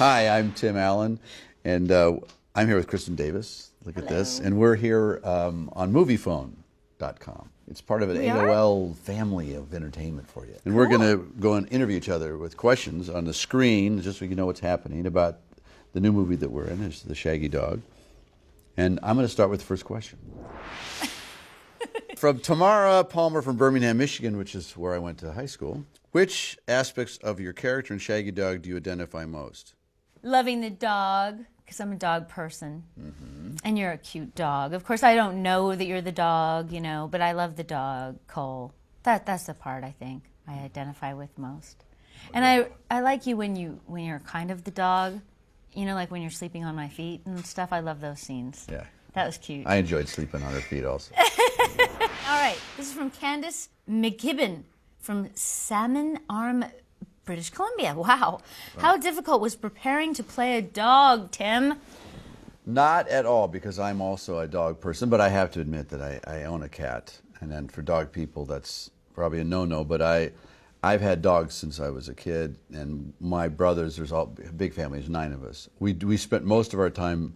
Hi, I'm Tim Allen, and I'm here with Kristin Davis. Look at this. And we're here on Moviefone.com. It's part of an AOL family of entertainment for you. And we're going to go and interview each other with questions on the screen, just so you can know what's happening about the new movie that we're in. It's The Shaggy Dog. And I'm going to start with the first question. From Tamara Palmer from Birmingham, Michigan, which is where I went to high school. Which aspects of your character in Shaggy Dog do you identify most? Loving the dog, because I'm a dog person. Mm-hmm. And you're a cute dog. Of course, I don't know that you're the dog, you know, but I love the dog, Cole. That's the part I think I identify with most. And I like you when you're kind of the dog, you know, like when you're sleeping on my feet and stuff. I love those scenes. Yeah. That was cute. I enjoyed sleeping on her feet also. All right, this is from Candace McKibben from Salmon Arm, British Columbia. Wow. How difficult was preparing to play a dog, Tim? Not at all, because I'm also a dog person, but I have to admit that I own a cat. And then for dog people, that's probably a no-no, but I've had dogs since I was a kid, and my brothers, there's a big family, there's 9 of us. We spent most of our time,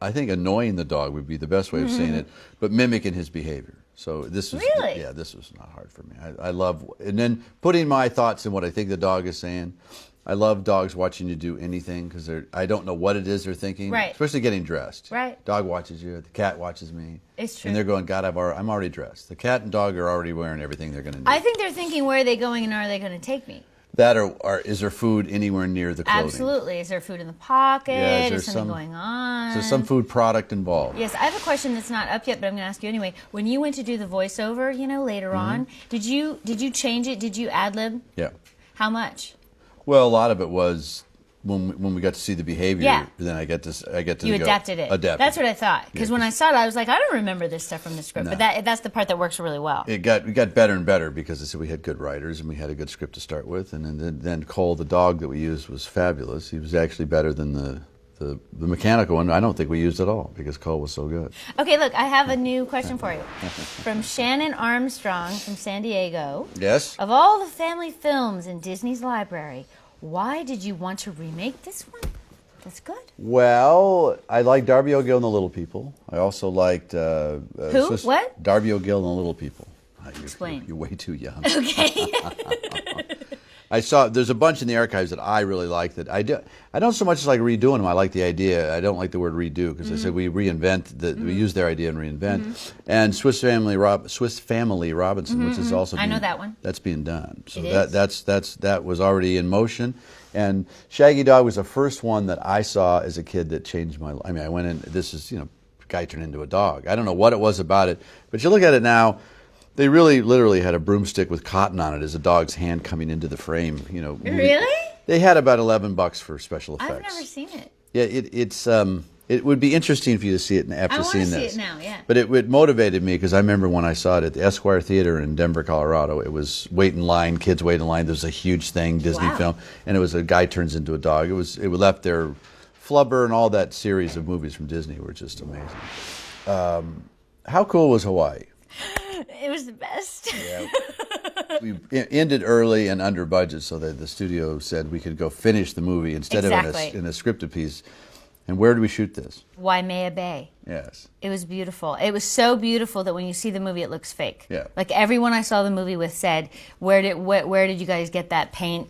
I think annoying the dog would be the best way of saying it, but mimicking his behavior. So this was, yeah, this was not hard for me. I love, and then putting my thoughts in what I think the dog is saying. I love dogs watching you do anything, because I don't know what it is they're thinking. Right. Especially getting dressed. Right. Dog watches you, the cat watches me. It's true. And they're going, God, I'm already dressed. The cat and dog are already wearing everything they're going to do. I think they're thinking, where are they going and are they going to take me? That or is there food anywhere near the clothing? Absolutely. Is there food in the pocket? Yeah, is something going on? Is there some food product involved? Yes, I have a question that's not up yet, but I'm going to ask you anyway. When you went to do the voiceover, you know, later on, did you change it? Did you ad-lib? Yeah. How much? Well, a lot of it was when we got to see the behavior. Yeah. Then I get to you adapted it. That's what I thought. Because when I saw it, I was like, I don't remember this stuff from the script. No. But that's the part that works really well. We got better and better, because I said we had good writers and we had a good script to start with. And then Cole, the dog that we used, was fabulous. He was actually better than the mechanical one. I don't think we used at all, because Cole was so good. Okay, look, I have a new question for you. From Shannon Armstrong from San Diego. Yes? Of all the family films in Disney's library, why did you want to remake this one? That's good. Well, I liked Darby O'Gill and the Little People. I also liked... Who? What? Darby O'Gill and the Little People. Explain. You're way too young. Okay. I saw there's a bunch in the archives that I really like that I don't so much as like redoing them. I like the idea. I don't like the word redo, because I said we reinvent we use their idea and reinvent. And Swiss Family Robinson, which is also I know that one. That's being done. So that was already in motion. And Shaggy Dog was the first one that I saw as a kid that changed my life. I mean, I went in. This is guy turned into a dog. I don't know what it was about it, but you look at it now. They really, literally had a broomstick with cotton on it as a dog's hand coming into the frame. Really? They had about $11 for special effects. I've never seen it. Yeah, it would be interesting for you to see it after seeing this. I want to see it now, yeah. But it motivated me, because I remember when I saw it at the Esquire Theater in Denver, Colorado. It was wait in line, kids wait in line. There was a huge thing, Disney film, and it was a guy turns into a dog. It left their Flubber and all that series of movies from Disney were just amazing. How cool was Hawaii? It was the best. Yeah. We ended early and under budget, so that the studio said we could go finish the movie instead of in a scripted piece. And where did we shoot this? Waimea Bay. Yes. It was beautiful. It was so beautiful that when you see the movie, it looks fake. Yeah. Like everyone I saw the movie with said, where did you guys get that paint,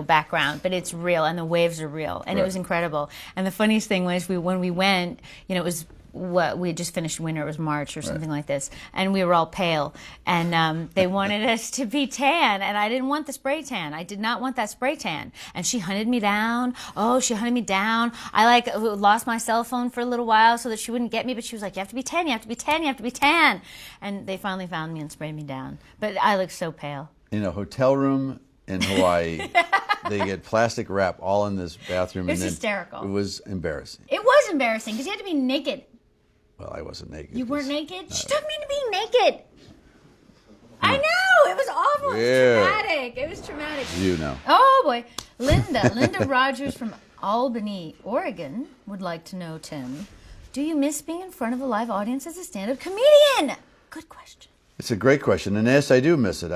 background? But it's real, and the waves are real, and it was incredible. And the funniest thing was when we went, it was we had just finished winter. It was March or something like this, and we were all pale, and they wanted us to be tan, and I didn't want the spray tan. I did not want that spray tan, and she hunted me down. Oh, she hunted me down. I lost my cell phone for a little while so that she wouldn't get me, but she was like, you have to be tan, you have to be tan, you have to be tan, and they finally found me and sprayed me down. But I looked so pale. In a hotel room in Hawaii, they get plastic wrap all in this bathroom. It was hysterical. It was embarrassing. It was embarrassing, because you had to be naked. Well, I wasn't naked. You weren't naked? She took me to be naked. I know. It was awful. Yeah. It was traumatic. It was traumatic. You know. Oh, boy. Linda Rogers from Albany, Oregon would like to know, Tim, do you miss being in front of a live audience as a stand-up comedian? Good question. It's a great question, and yes, I do miss it.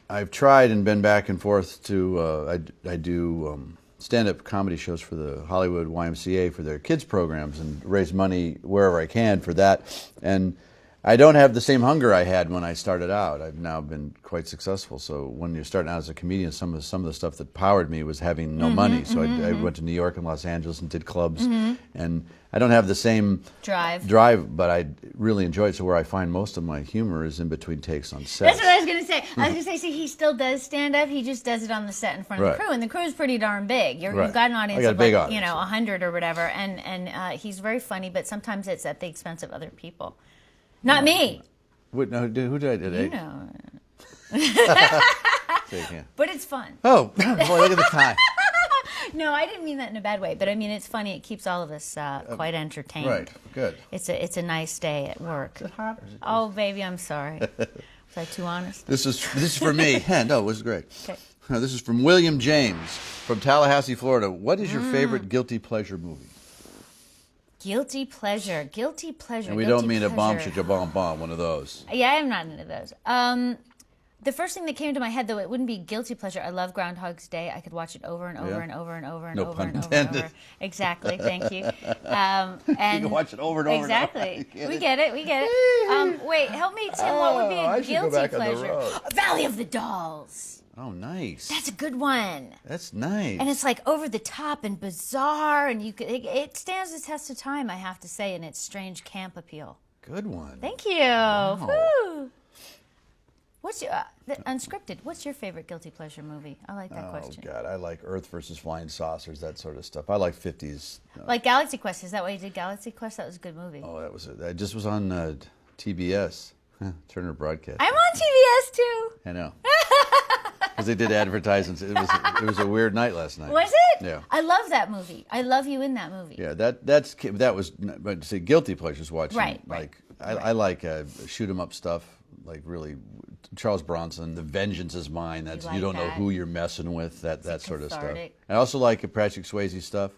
I've tried and been back and forth to I do stand-up comedy shows for the Hollywood YMCA for their kids programs and raise money wherever I can for that. And I don't have the same hunger I had when I started out. I've now been quite successful. So when you're starting out as a comedian, some of the stuff that powered me was having no money. So I went to New York and Los Angeles and did clubs. And I don't have the same drive, but I really enjoy it. So where I find most of my humor is in between takes on set. That's what I was going to say. I was going to say, see, he still does stand up. He just does it on the set in front of the crew, and the crew is pretty darn big. You've got an audience of, like, audience, 100 or whatever, and he's very funny. But sometimes it's at the expense of other people. Not me. Who did I do? You know. But it's fun. Oh, boy, look at the time. No, I didn't mean that in a bad way, but I mean it's funny. It keeps all of us quite entertained. Right, good. It's a nice day at work. Is it hot? Or is it oh, baby, I'm sorry. Was I too honest? This is for me. No, it was great. Okay. This is from William James from Tallahassee, Florida. What is your favorite guilty pleasure movie? Guilty pleasure. And we don't mean a bomb shaka bomb bomb, one of those. Yeah, I'm not into those. The first thing that came to my head, though, it wouldn't be guilty pleasure. I love Groundhog's Day. I could watch it over and over and over and over and over and over and over. Exactly. Thank you. And you can watch it over and over. Exactly. We get it. Wait, help me, Tim. What would be a guilty pleasure? Valley of the Dolls. Oh, nice. That's a good one. That's nice. And it's like over the top and bizarre, and it stands the test of time, I have to say, in its strange camp appeal. Good one. Thank you. Wow. Woo. What's your Unscripted? What's your favorite guilty pleasure movie? I like that question. Oh God, I like Earth versus Flying Saucers, that sort of stuff. I like 50s. Like Galaxy Quest. Is that why you did Galaxy Quest? That was a good movie. Oh, that just was on TBS, Turner Broadcast. I'm on TBS too. I know. Because they did advertisements. It was a weird night last night. Was it? Yeah. I love that movie. I love you in that movie. Yeah, that was. But to say guilty pleasures watching. Right. I like shoot 'em up stuff. Like really, Charles Bronson. The Vengeance is Mine. That's you don't know who you're messing with. That sort of stuff. I also like Patrick Swayze stuff.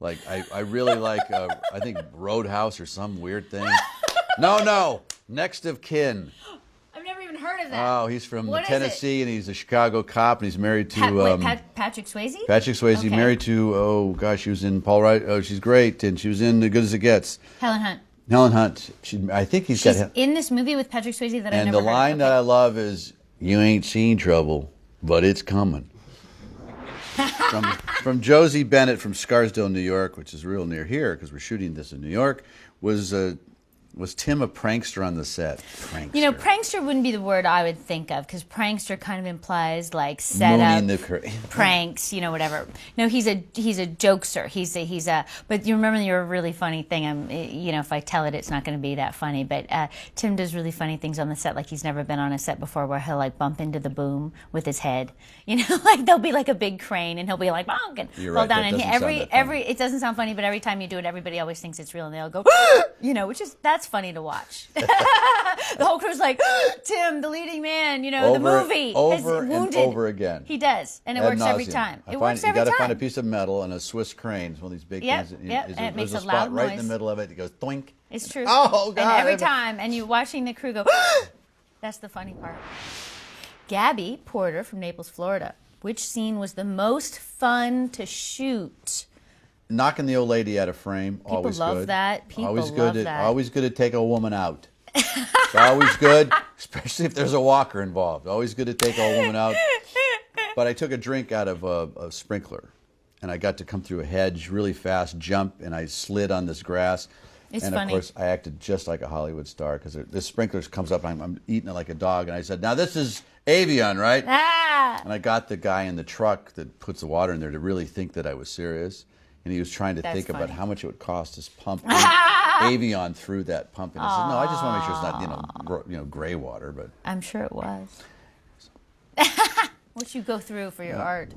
Like I really like. I think Roadhouse or some weird thing. No. Next of Kin. I've never even heard of that. Oh, he's from Tennessee, and he's a Chicago cop, and he's married to Patrick Swayze. Patrick Swayze, okay. Married to she was in Paul Wright. Oh, she's great, and she was in The Good as It Gets. Helen Hunt. I think she's in this movie with Patrick Swayze that I never heard of. And the line that I love is, "You ain't seen trouble, but it's coming." from Josie Bennett from Scarsdale, New York, which is real near here because we're shooting this in New York. Was Tim a prankster on the set? Prankster. You know, prankster wouldn't be the word I would think of because prankster kind of implies like setup, pranks, whatever. No, he's a jokester. But you remember your really funny thing. If I tell it, it's not going to be that funny. But Tim does really funny things on the set. Like he's never been on a set before, where he'll like bump into the boom with his head. Like there'll be like a big crane, and he'll be like bonk and fall down. And it doesn't sound funny, but every time you do it, everybody always thinks it's real, and they'll go, that's funny to watch. The whole crew's like, Tim, the leading man, the movie. Over and over again. He does, and it works every time. It works every time. You got to find a piece of metal and a Swiss crane. It's one of these big things. And it makes a loud spot noise. Right in the middle of it. It goes thoink. It's true. Oh, God. And every time, and you're watching the crew go, that's the funny part. Gabby Porter from Naples, Florida. Which scene was the most fun to shoot? Knocking the old lady out of frame, always good. People love that. Always good to take a woman out. It's always good, especially if there's a walker involved. Always good to take a woman out. But I took a drink out of a sprinkler, and I got to come through a hedge really fast, jump, and I slid on this grass. It's and funny. Of course, I acted just like a Hollywood star because this sprinkler comes up, and I'm eating it like a dog, and I said, "Now this is Avion, right?" And I got the guy in the truck that puts the water in there to really think that I was serious. And he was trying to think about how much it would cost to pump Avion through that pump. And I said, "No, I just want to make sure it's not, gray water." But I'm sure it was. What you go through for your art.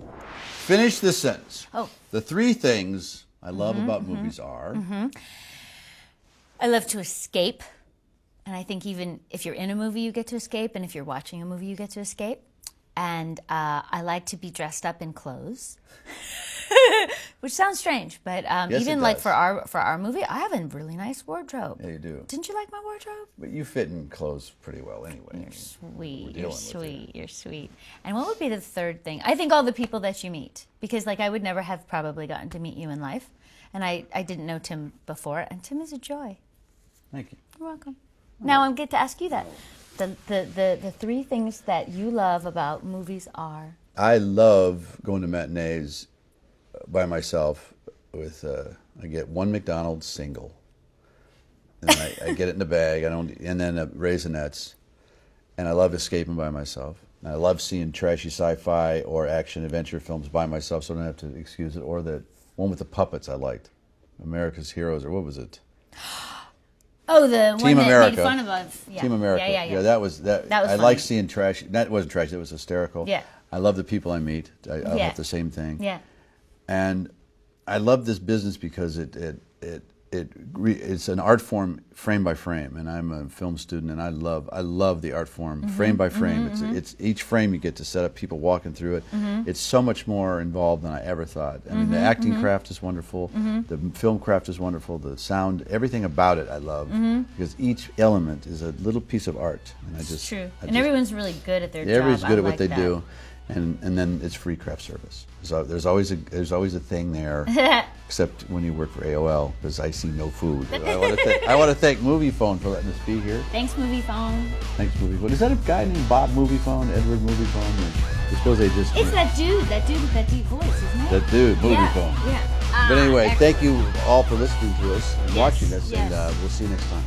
Finish this sentence. Oh. The 3 things I love about movies are. I love to escape, and I think even if you're in a movie, you get to escape, and if you're watching a movie, you get to escape. And I like to be dressed up in clothes. Which sounds strange, but Yes, even it like does. for our movie, I have a really nice wardrobe. Yeah, you do. Didn't you like my wardrobe? But you fit in clothes pretty well anyway. You're sweet. dealing You're with sweet. You're sweet. And what would be the third thing? I think all the people that you meet, because like I would never have probably gotten to meet you in life, and I didn't know Tim before, and Tim is a joy. Thank you. You're welcome. Now I get to ask you that. The three things that you love about movies are. I love going to matinees by myself with I get one McDonald's single, and I get it in the bag. And then Raisinets, and I love escaping by myself. And I love seeing trashy sci-fi or action adventure films by myself, so I don't have to excuse it. Or the one with the puppets I liked, America's Heroes, or what was it? Oh, the Team one that America. made fun of us. Yeah. Team America. Yeah. That was That was I funny. like seeing trash. That wasn't trash. It was hysterical. Yeah. I love the people I meet. I Yeah. love the same thing. Yeah. And I love this business because it's an art form frame by frame, and I'm a film student, and I love the art form frame by frame. It's each frame you get to set up people walking through it. It's so much more involved than I ever thought. I mean, the acting craft is wonderful, the film craft is wonderful, the sound, everything about it I love, because each element is a little piece of art. And It's true. And everyone's really good at their job. everybody's good I at what like they that. do. And then it's free craft service. So there's always a thing there, except when you work for AOL, because I see no food. I want to thank Moviefone for letting us be here. Thanks, Moviefone. Thanks, Moviefone. Is that a guy named Bob Moviefone? Edward Moviefone? I suppose they just. It's that deep voice, isn't it? That dude, Moviefone. Yeah. But anyway, Excellent. thank you all for listening to us and Yes, watching us, yes. and we'll see you next time.